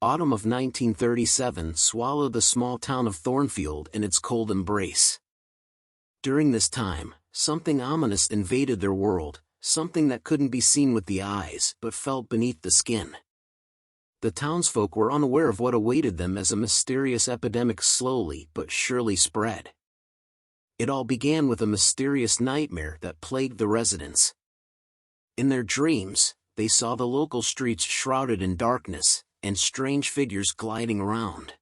Autumn of 1937 swallowed the small town of Thornfield in its cold embrace. During this time, something ominous invaded their world, something that couldn't be seen with the eyes but felt beneath the skin. The townsfolk were unaware of what awaited them as a mysterious epidemic slowly but surely spread. It all began with a mysterious nightmare that plagued the residents. In their dreams, they saw the local streets shrouded in darkness, and strange figures gliding around.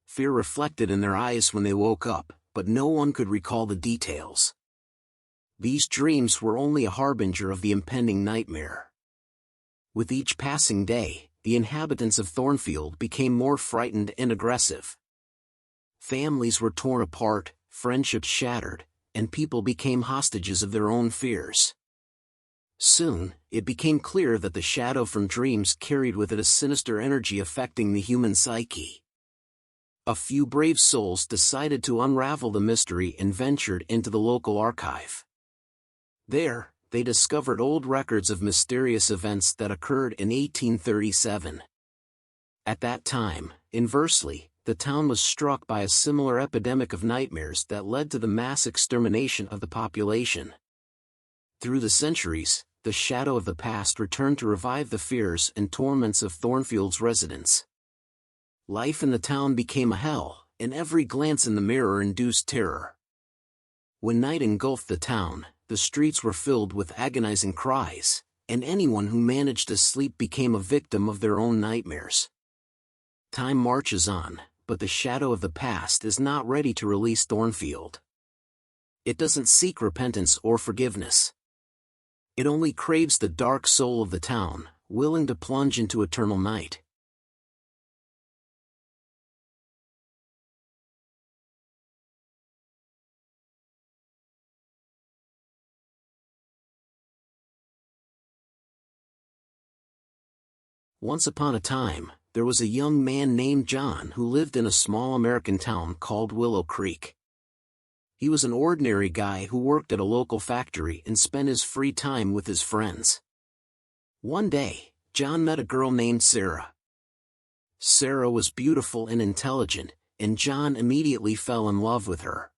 Fear reflected in their eyes when they woke up, but no one could recall the details. These dreams were only a harbinger of the impending nightmare. With each passing day, the inhabitants of Thornfield became more frightened and aggressive. Families were torn apart, friendships shattered, and people became hostages of their own fears. Soon, it became clear that the shadow from dreams carried with it a sinister energy affecting the human psyche. A few brave souls decided to unravel the mystery and ventured into the local archive. There, they discovered old records of mysterious events that occurred in 1837. At that time, inversely, the town was struck by a similar epidemic of nightmares that led to the mass extermination of the population. Through the centuries, the shadow of the past returned to revive the fears and torments of Thornfield's residents. Life in the town became a hell, and every glance in the mirror induced terror. When night engulfed the town, the streets were filled with agonizing cries, and anyone who managed to sleep became a victim of their own nightmares. Time marches on, but the shadow of the past is not ready to release Thornfield. It doesn't seek repentance or forgiveness. It only craves the dark soul of the town, willing to plunge into eternal night. Once upon a time, there was a young man named John who lived in a small American town called Willow Creek. He was an ordinary guy who worked at a local factory and spent his free time with his friends. One day, John met a girl named Sarah. Sarah was beautiful and intelligent, and John immediately fell in love with her.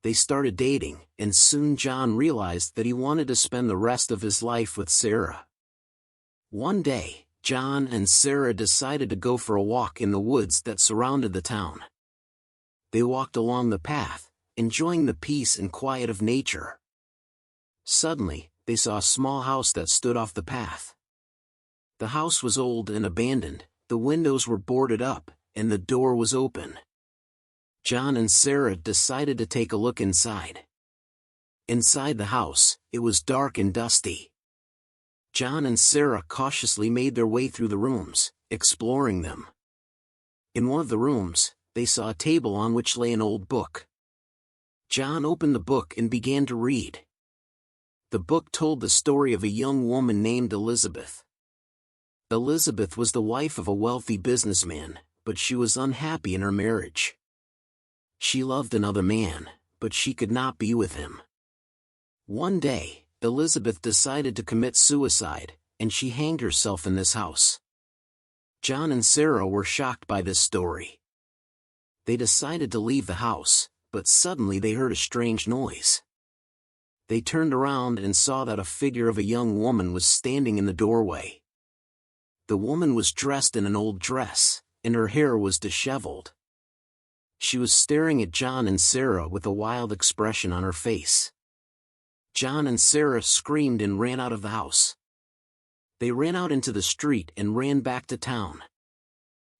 They started dating, and soon John realized that he wanted to spend the rest of his life with Sarah. One day, John and Sarah decided to go for a walk in the woods that surrounded the town. They walked along the path, enjoying the peace and quiet of nature. Suddenly, they saw a small house that stood off the path. The house was old and abandoned, the windows were boarded up, and the door was open. John and Sarah decided to take a look inside. Inside the house, it was dark and dusty. John and Sarah cautiously made their way through the rooms, exploring them. In one of the rooms, they saw a table on which lay an old book. John opened the book and began to read. The book told the story of a young woman named Elizabeth. Elizabeth was the wife of a wealthy businessman, but she was unhappy in her marriage. She loved another man, but she could not be with him. One day, Elizabeth decided to commit suicide, and she hanged herself in this house. John and Sarah were shocked by this story. They decided to leave the house, but suddenly they heard a strange noise. They turned around and saw that a figure of a young woman was standing in the doorway. The woman was dressed in an old dress, and her hair was disheveled. She was staring at John and Sarah with a wild expression on her face. John and Sarah screamed and ran out of the house. They ran out into the street and ran back to town.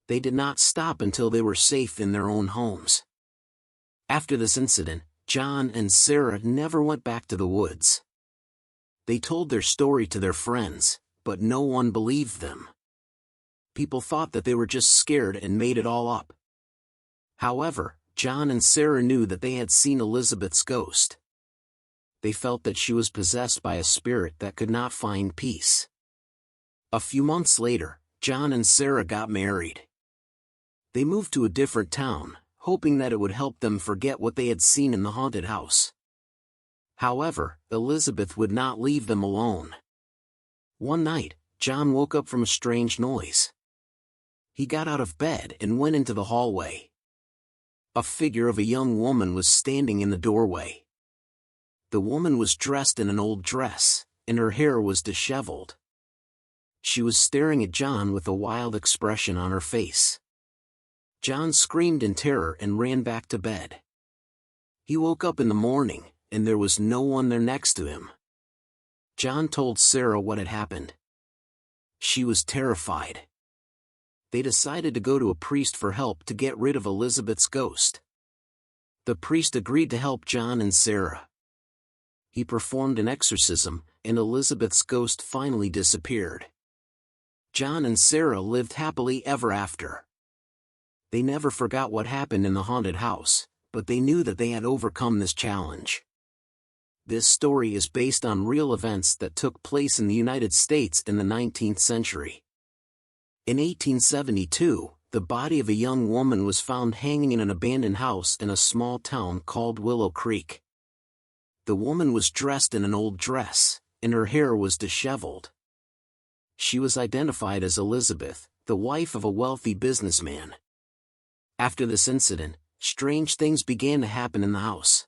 They did not stop until they were safe in their own homes. After this incident, John and Sarah never went back to the woods. They told their story to their friends, but no one believed them. People thought that they were just scared and made it all up. However, John and Sarah knew that they had seen Elizabeth's ghost. They felt that she was possessed by a spirit that could not find peace. A few months later, John and Sarah got married. They moved to a different town, hoping that it would help them forget what they had seen in the haunted house. However, Elizabeth would not leave them alone. One night, John woke up from a strange noise. He got out of bed and went into the hallway. A figure of a young woman was standing in the doorway. The woman was dressed in an old dress, and her hair was disheveled. She was staring at John with a wild expression on her face. John screamed in terror and ran back to bed. He woke up in the morning, and there was no one there next to him. John told Sarah what had happened. She was terrified. They decided to go to a priest for help to get rid of Elizabeth's ghost. The priest agreed to help John and Sarah. He performed an exorcism, and Elizabeth's ghost finally disappeared. John and Sarah lived happily ever after. They never forgot what happened in the haunted house, but they knew that they had overcome this challenge. This story is based on real events that took place in the United States in the 19th century. In 1872, the body of a young woman was found hanging in an abandoned house in a small town called Willow Creek. The woman was dressed in an old dress, and her hair was disheveled. She was identified as Elizabeth, the wife of a wealthy businessman. After this incident, strange things began to happen in the house.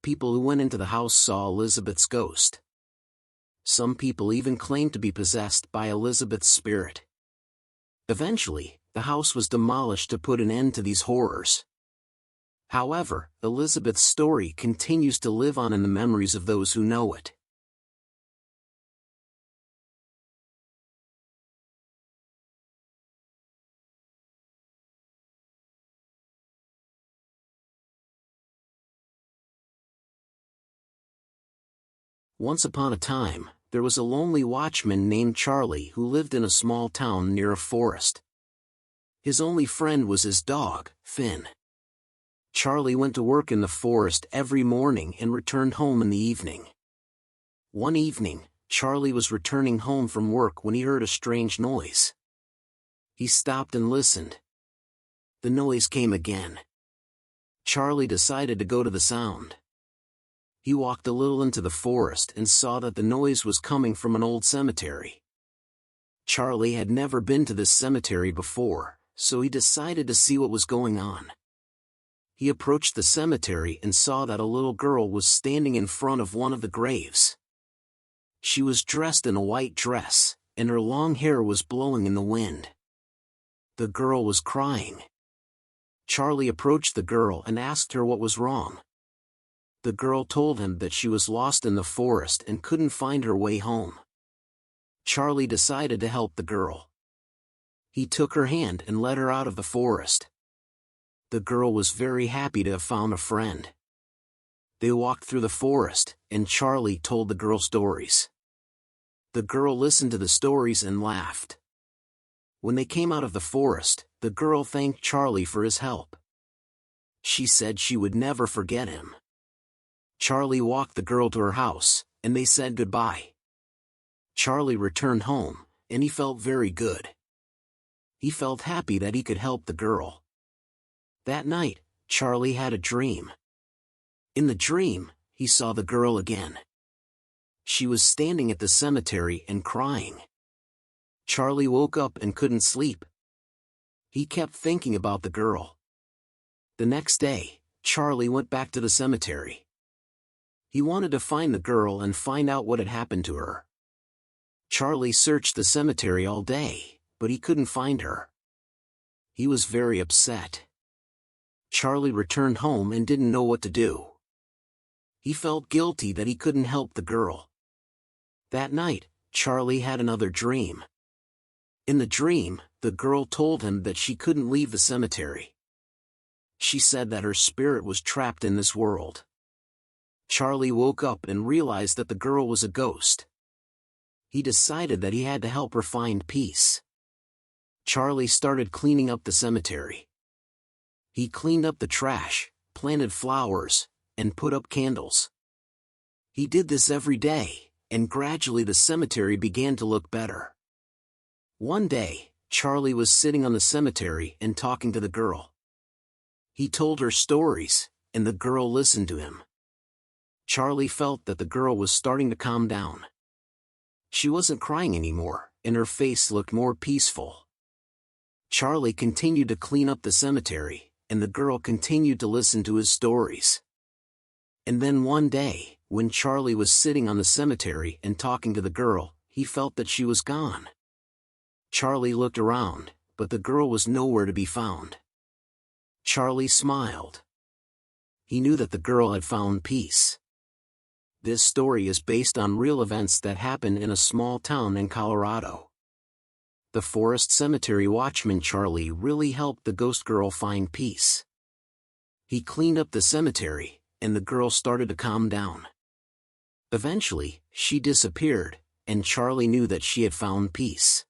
People who went into the house saw Elizabeth's ghost. Some people even claimed to be possessed by Elizabeth's spirit. Eventually, the house was demolished to put an end to these horrors. However, Elizabeth's story continues to live on in the memories of those who know it. Once upon a time, there was a lonely watchman named Charlie who lived in a small town near a forest. His only friend was his dog, Finn. Charlie went to work in the forest every morning and returned home in the evening. One evening, Charlie was returning home from work when he heard a strange noise. He stopped and listened. The noise came again. Charlie decided to go to the sound. He walked a little into the forest and saw that the noise was coming from an old cemetery. Charlie had never been to this cemetery before, so he decided to see what was going on. He approached the cemetery and saw that a little girl was standing in front of one of the graves. She was dressed in a white dress, and her long hair was blowing in the wind. The girl was crying. Charlie approached the girl and asked her what was wrong. The girl told him that she was lost in the forest and couldn't find her way home. Charlie decided to help the girl. He took her hand and led her out of the forest. The girl was very happy to have found a friend. They walked through the forest, and Charlie told the girl stories. The girl listened to the stories and laughed. When they came out of the forest, the girl thanked Charlie for his help. She said she would never forget him. Charlie walked the girl to her house, and they said goodbye. Charlie returned home, and he felt very good. He felt happy that he could help the girl. That night, Charlie had a dream. In the dream, he saw the girl again. She was standing at the cemetery and crying. Charlie woke up and couldn't sleep. He kept thinking about the girl. The next day, Charlie went back to the cemetery. He wanted to find the girl and find out what had happened to her. Charlie searched the cemetery all day, but he couldn't find her. He was very upset. Charlie returned home and didn't know what to do. He felt guilty that he couldn't help the girl. That night, Charlie had another dream. In the dream, the girl told him that she couldn't leave the cemetery. She said that her spirit was trapped in this world. Charlie woke up and realized that the girl was a ghost. He decided that he had to help her find peace. Charlie started cleaning up the cemetery. He cleaned up the trash, planted flowers, and put up candles. He did this every day, and gradually the cemetery began to look better. One day, Charlie was sitting on the cemetery and talking to the girl. He told her stories, and the girl listened to him. Charlie felt that the girl was starting to calm down. She wasn't crying anymore, and her face looked more peaceful. Charlie continued to clean up the cemetery, and the girl continued to listen to his stories. And then one day, when Charlie was sitting on the cemetery and talking to the girl, he felt that she was gone. Charlie looked around, but the girl was nowhere to be found. Charlie smiled. He knew that the girl had found peace. This story is based on real events that happened in a small town in Colorado. The forest cemetery watchman Charlie really helped the ghost girl find peace. He cleaned up the cemetery, and the girl started to calm down. Eventually, she disappeared, and Charlie knew that she had found peace.